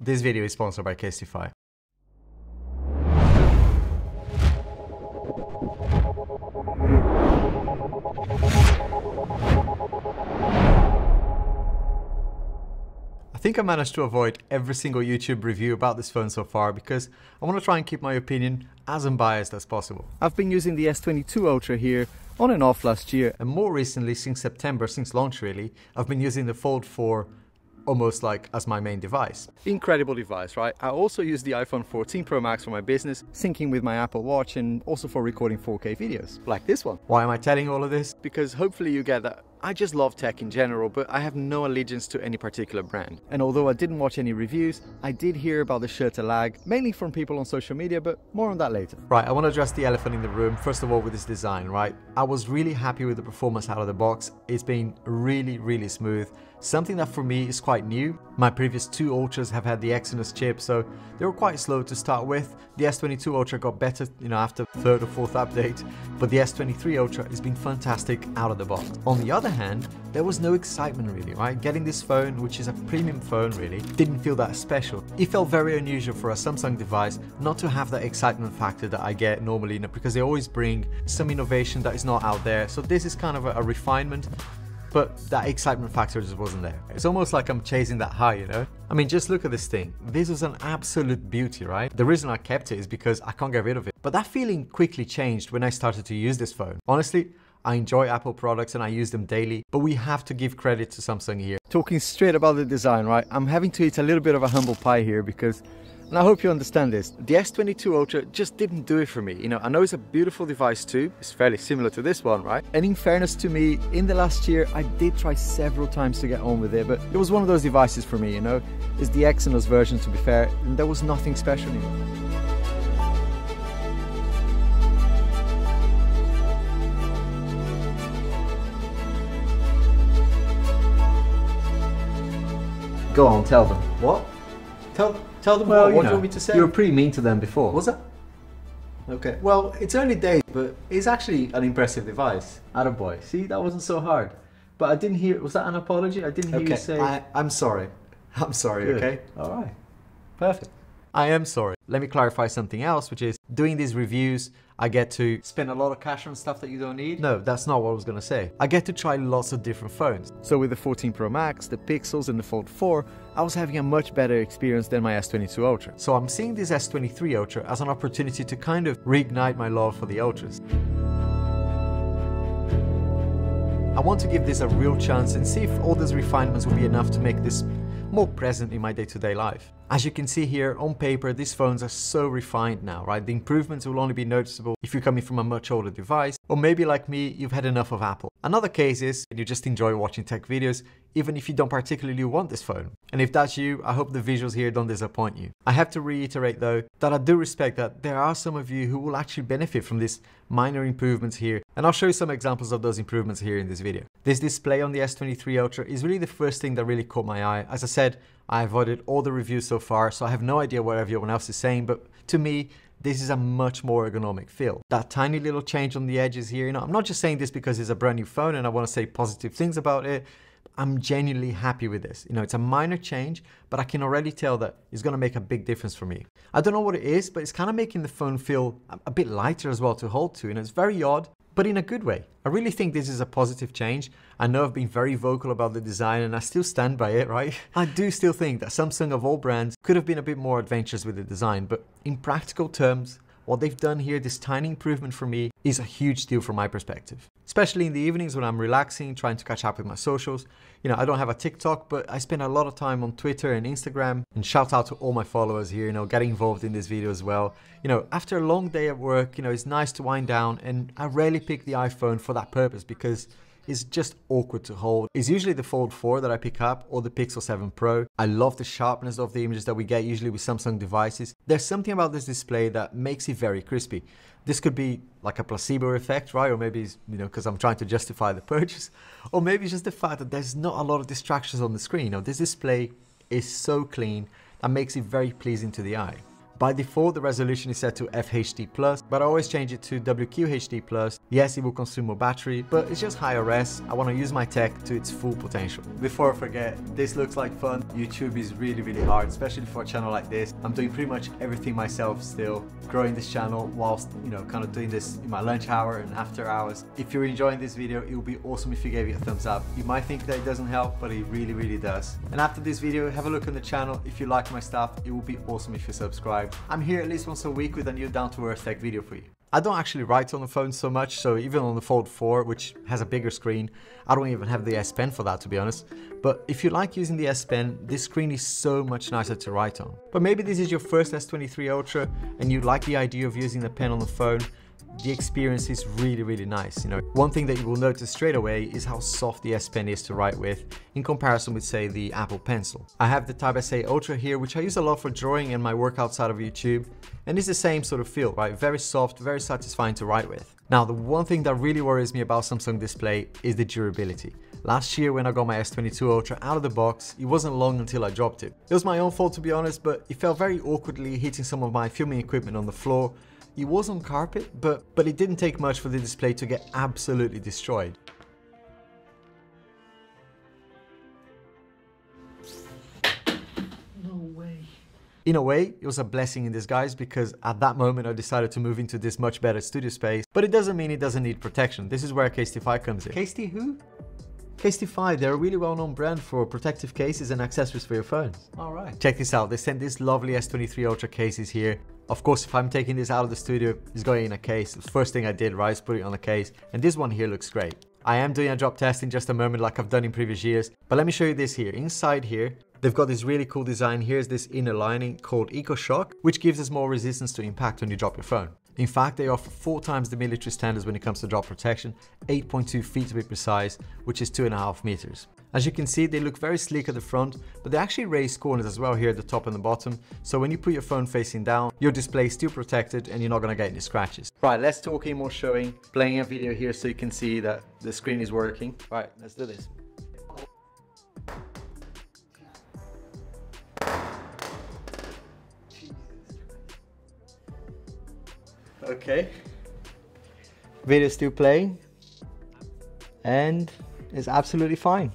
This video is sponsored by Casetify. I think I managed to avoid every single YouTube review about this phone so far because I want to try and keep my opinion as unbiased as possible. I've been using the S22 Ultra here on and off last year, and more recently, since September, since launch really, I've been using the Fold 4 almost like as my main device. Incredible device, right? I also use the iPhone 14 Pro Max for my business, syncing with my Apple Watch, and also for recording 4K videos, like this one. Why am I telling all of this? Because hopefully you get that I just love tech in general, but I have no allegiance to any particular brand. And although I didn't watch any reviews, I did hear about the shutter lag, mainly from people on social media, but more on that later. Right, I want to address the elephant in the room, first of all with this design, right? I was really happy with the performance out of the box. It's been really smooth. Something that for me is quite new. My previous two Ultras have had the Exynos chip, so they were quite slow to start with. The S22 Ultra got better, after third or fourth update, but the S23 Ultra has been fantastic out of the box. On the other hand, there was no excitement really, right? Getting this phone, which is a premium phone really, didn't feel that special. It felt very unusual for a Samsung device not to have that excitement factor that I get normally, because they always bring some innovation that is not out there. So this is kind of a refinement, but that excitement factor just wasn't there. It's almost like I'm chasing that high, I mean, just look at this thing. This was an absolute beauty, right? The reason I kept it is because I can't get rid of it. But that feeling quickly changed when I started to use this phone. Honestly, I enjoy Apple products and I use them daily, but we have to give credit to Samsung here. Talking straight about the design, right? I'm having to eat a little bit of a humble pie here because, and I hope you understand this, the S22 Ultra just didn't do it for me. I know it's a beautiful device too. It's fairly similar to this one, right? And in fairness to me, in the last year, I did try several times to get on with it, but it was one of those devices for me, It's the Exynos version, to be fair, and there was nothing special in it. Go on, tell them. What? Tell them what do you want me to say? You were pretty mean to them before. Was it? Okay. Well, it's early days, but it's actually an impressive device. Attaboy. See, that wasn't so hard. But I didn't hear, was that an apology? I didn't hear you say... I'm sorry. I'm sorry, Good. Okay? Alright. Perfect. I am sorry. Let me clarify something else, which is doing these reviews, I get to spend a lot of cash on stuff that you don't need. No, that's not what I was going to say. I get to try lots of different phones. So with the 14 Pro Max, the Pixels and the Fold 4, I was having a much better experience than my S22 Ultra. So I'm seeing this S23 Ultra as an opportunity to kind of reignite my love for the Ultras. I want to give this a real chance and see if all those refinements will be enough to make this more present in my day-to-day life. As you can see here, on paper, these phones are so refined now, right? The improvements will only be noticeable if you're coming from a much older device, or maybe like me, you've had enough of Apple. Another case is you just enjoy watching tech videos, even if you don't particularly want this phone. And if that's you, I hope the visuals here don't disappoint you. I have to reiterate though, that I do respect that there are some of you who will actually benefit from these minor improvements here, and I'll show you some examples of those improvements here in this video. This display on the S23 Ultra is really the first thing that really caught my eye. As I said, I avoided all the reviews so far, so I have no idea what everyone else is saying, but to me, this is a much more ergonomic feel. That tiny little change on the edges here, I'm not just saying this because it's a brand new phone and I want to say positive things about it. I'm genuinely happy with this. It's a minor change, but I can already tell that it's going to make a big difference for me. I don't know what it is, but it's kind of making the phone feel a bit lighter as well to hold to, it's very odd, but in a good way. I really think this is a positive change. I know I've been very vocal about the design and I still stand by it, right? I do still think that Samsung of all brands could have been a bit more adventurous with the design, but in practical terms, what they've done here, this tiny improvement for me, is a huge deal from my perspective. Especially in the evenings when I'm relaxing, trying to catch up with my socials. I don't have a TikTok, but I spend a lot of time on Twitter and Instagram. And shout out to all my followers here, getting involved in this video as well. After a long day at work, it's nice to wind down, and I rarely pick the iPhone for that purpose because it's just awkward to hold. It's usually the Fold 4 that I pick up, or the Pixel 7 Pro. I love the sharpness of the images that we get usually with Samsung devices. There's something about this display that makes it very crispy. This could be like a placebo effect, right? Or maybe it's, because I'm trying to justify the purchase. Or maybe it's just the fact that there's not a lot of distractions on the screen. This display is so clean that makes it very pleasing to the eye. By default, the resolution is set to FHD+, but I always change it to WQHD+. Yes, it will consume more battery, but it's just higher res. I want to use my tech to its full potential. Before I forget, this looks like fun. YouTube is really hard, especially for a channel like this. I'm doing pretty much everything myself still, growing this channel whilst, kind of doing this in my lunch hour and after hours. If you're enjoying this video, it would be awesome if you gave it a thumbs up. You might think that it doesn't help, but it really does. And after this video, have a look on the channel. If you like my stuff, it would be awesome if you subscribe. I'm here at least once a week with a new down-to-earth tech video for you. I don't actually write on the phone so much, so even on the Fold 4, which has a bigger screen, I don't even have the S Pen for that, to be honest. But if you like using the S Pen, this screen is so much nicer to write on. But maybe this is your first S23 Ultra and you like the idea of using the pen on the phone. The experience is really nice. One thing that you will notice straight away is how soft the S Pen is to write with in comparison with, say, the Apple Pencil. I have the Type SA Ultra here, which I use a lot for drawing and my work outside of YouTube, and it's the same sort of feel, right? Very soft, very satisfying to write with. Now, the one thing that really worries me about Samsung display is the durability. Last year when I got my S22 Ultra out of the box, it wasn't long until I dropped it. It was my own fault, to be honest, but it fell very awkwardly, hitting some of my filming equipment on the floor. It was on carpet, but it didn't take much for the display to get absolutely destroyed. No way. In a way, it was a blessing in disguise because at that moment I decided to move into this much better studio space, but it doesn't mean it doesn't need protection. This is where Casetify comes in. Casety who? Casetify, they're a really well-known brand for protective cases and accessories for your phones. Alright. Check this out, they sent these lovely S23 Ultra cases here. Of course, if I'm taking this out of the studio, it's going in a case. The first thing I did, right, is put it on a case. And this one here looks great. I am doing a drop test in just a moment like I've done in previous years. But let me show you this here. Inside here, they've got this really cool design. Here's this inner lining called EcoShock, which gives us more resistance to impact when you drop your phone. In fact, they offer 4 times the military standards when it comes to drop protection, 8.2 feet to be precise, which is 2.5 meters. As you can see, they look very sleek at the front, but they actually raise corners as well here at the top and the bottom. So when you put your phone facing down, your display is still protected and you're not gonna get any scratches. Right, less talking, more showing. Playing a video here so you can see that the screen is working. Right, let's do this. Okay. Video still playing. And it's absolutely fine.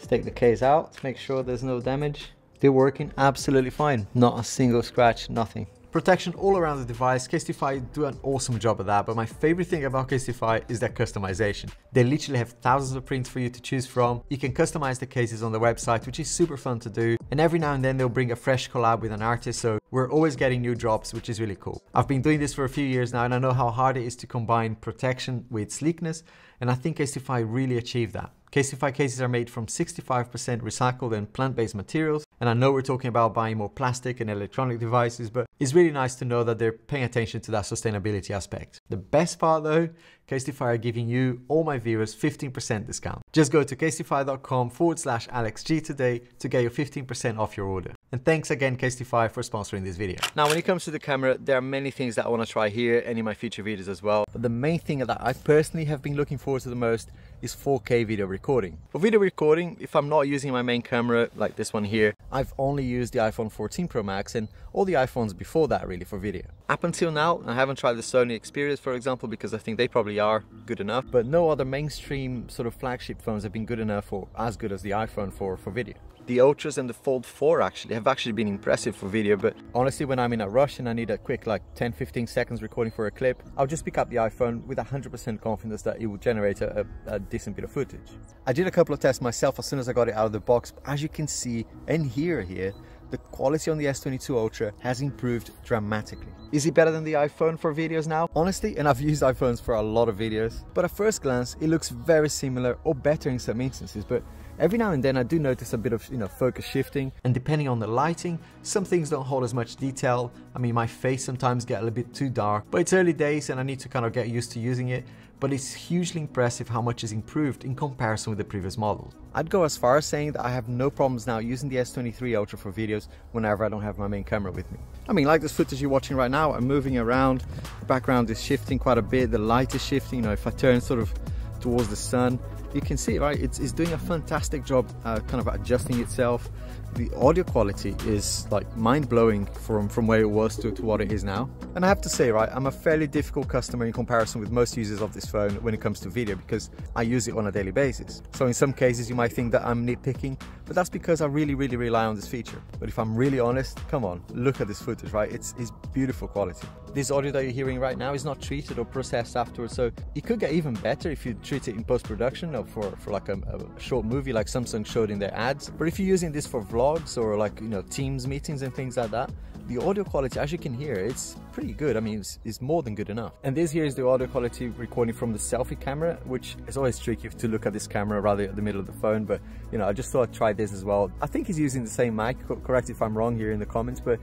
Take the case out to make sure there's no damage. They're working absolutely fine. Not a single scratch, nothing. Protection all around the device. Casetify do an awesome job of that, but my favorite thing about Casetify is their customization. They literally have thousands of prints for you to choose from. You can customize the cases on the website, which is super fun to do. And every now and then they'll bring a fresh collab with an artist, so we're always getting new drops, which is really cool. I've been doing this for a few years now and I know how hard it is to combine protection with sleekness, and I think Casetify really achieved that. Casetify cases are made from 65% recycled and plant-based materials, and I know we're talking about buying more plastic and electronic devices, but it's really nice to know that they're paying attention to that sustainability aspect. The best part though, Casetify are giving you, all my viewers, 15% discount. Just go to casetify.com/AlexG today to get your 15% off your order. And thanks again Casetify for sponsoring this video. Now when it comes to the camera, there are many things that I want to try here and in my future videos as well. But the main thing that I personally have been looking forward to the most is 4K video recording. For video recording, if I'm not using my main camera like this one here, I've only used the iPhone 14 Pro Max and all the iPhones before that really for video. Up until now, I haven't tried the Sony Xperios, for example, because I think they probably are good enough, but no other mainstream sort of flagship phones have been good enough or as good as the iPhone for video. The Ultras and the Fold 4 have been impressive for video, but honestly when I'm in a rush and I need a quick like 10-15 seconds recording for a clip, I'll just pick up the iPhone with 100% confidence that it will generate a decent bit of footage. I did a couple of tests myself as soon as I got it out of the box, but as you can see and hear here, the quality on the S22 Ultra has improved dramatically. Is it better than the iPhone for videos now? Honestly, and I've used iPhones for a lot of videos, but at first glance it looks very similar or better in some instances, but every now and then I do notice a bit of focus shifting, and depending on the lighting, some things don't hold as much detail. I mean, my face sometimes get a little bit too dark, but it's early days and I need to kind of get used to using it. But it's hugely impressive how much is improved in comparison with the previous models. I'd go as far as saying that I have no problems now using the S23 Ultra for videos whenever I don't have my main camera with me. I mean, like this footage you're watching right now, I'm moving around, the background is shifting quite a bit, the light is shifting, if I turn sort of towards the sun, you can see, right, it's doing a fantastic job kind of adjusting itself. The audio quality is like mind-blowing from where it was to what it is now. And I have to say, right, I'm a fairly difficult customer in comparison with most users of this phone when it comes to video, because I use it on a daily basis. So in some cases you might think that I'm nitpicking, but that's because I really rely on this feature. But if I'm really honest, come on, look at this footage, right? It's beautiful quality. This audio that you're hearing right now is not treated or processed afterwards, so it could get even better if you treat it in post-production or for like a short movie like Samsung showed in their ads. But if you're using this for vlogs or like, you know, Teams meetings and things like that, the audio quality, as you can hear, it's pretty good. I mean, it's more than good enough. And this here is the audio quality recording from the selfie camera, which is always tricky to look at this camera rather at the middle of the phone. But, you know, I just thought I'd try this as well. I think he's using the same mic. Correct if I'm wrong here in the comments, but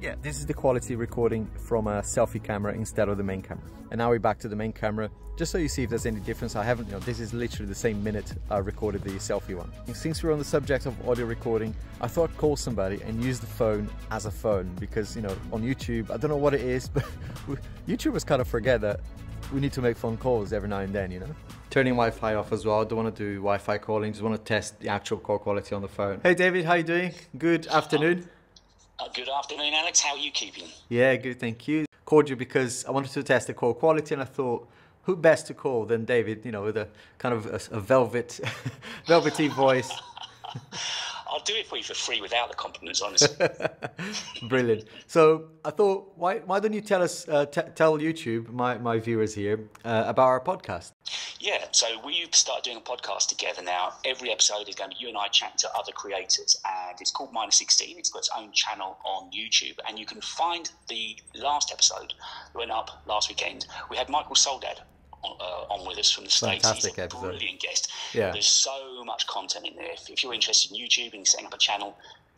yeah, this is the quality recording from a selfie camera instead of the main camera. And now we're back to the main camera, just so you see if there's any difference. I haven't, you know, this is literally the same minute I recorded the selfie one. And since we're on the subject of audio recording, I thought I'd call somebody and use the phone as a phone, because, you know, on YouTube, I don't know what it is, but YouTubers kind of forget that we need to make phone calls every now and then, you know. Turning Wi-Fi off as well. I don't want to do Wi-Fi calling, just want to test the actual call quality on the phone. Hey David, how you doing? Good afternoon. Good afternoon, Alex. How are you keeping? Yeah, good, thank you. Called you because I wanted to test the call quality, and I thought, who best to call than David, you know, with a kind of a velvety voice. I'll do it for you for free without the compliments, honestly. Brilliant. So I thought, why don't you tell us, tell YouTube, my viewers here, about our podcast? Yeah, so we've started doing a podcast together now. Every episode is going to be you and I chatting to other creators, and it's called Minus 16. It's got its own channel on YouTube, and you can find the last episode that went up last weekend. We had Michael Soldad on with us from the States. Fantastic He's a episode. Brilliant guest. Yeah. There's so much content in there. If you're interested in YouTube and setting up a channel,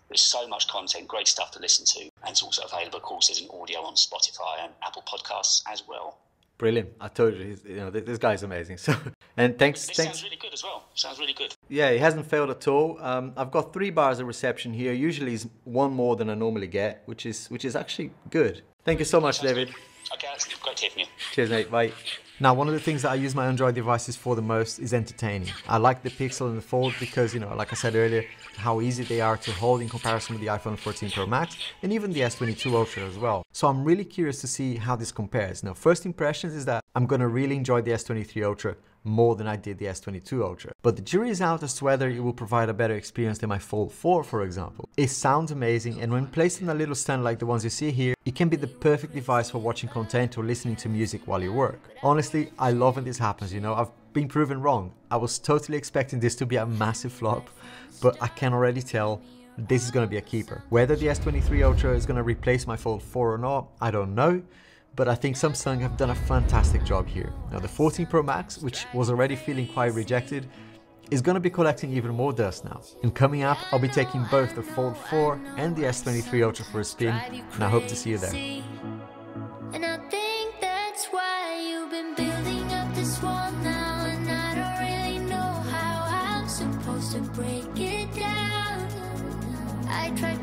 there's so much content, great stuff to listen to. And it's also available, of course, as an audio on Spotify and Apple Podcasts as well. Brilliant. I told you, you know, this guy's amazing. So, and thanks. Sounds really good as well. Sounds really good. Yeah, it hasn't failed at all. I've got 3 bars of reception here. Usually it's 1 more than I normally get, which is actually good. Thank you so much, David. Okay, that's great to hear from you. Cheers, mate. Bye. Now, one of the things that I use my Android devices for the most is entertaining. I like the Pixel and the Fold because, you know, like I said earlier, how easy they are to hold in comparison with the iPhone 14 Pro Max and even the S22 Ultra as well. So I'm really curious to see how this compares. Now, first impressions is that I'm going to really enjoy the S23 Ultra more than I did the S22 Ultra. But the jury is out as to whether it will provide a better experience than my Fold 4, for example. It sounds amazing, and when placed in a little stand like the ones you see here, it can be the perfect device for watching content or listening to music while you work. Honestly, I love when this happens, you know. I've been proven wrong. I was totally expecting this to be a massive flop, but I can already tell this is going to be a keeper. Whether the S23 Ultra is going to replace my Fold 4 or not, I don't know. But I think Samsung have done a fantastic job here. Now the 14 Pro Max, which was already feeling quite rejected, is going to be collecting even more dust now. And coming up, I'll be taking both the Fold 4 and the S23 Ultra for a spin, and I hope to see you there. And I think that's why you've been building up this wall now, and I don't really know how I'm supposed to break it down. I tried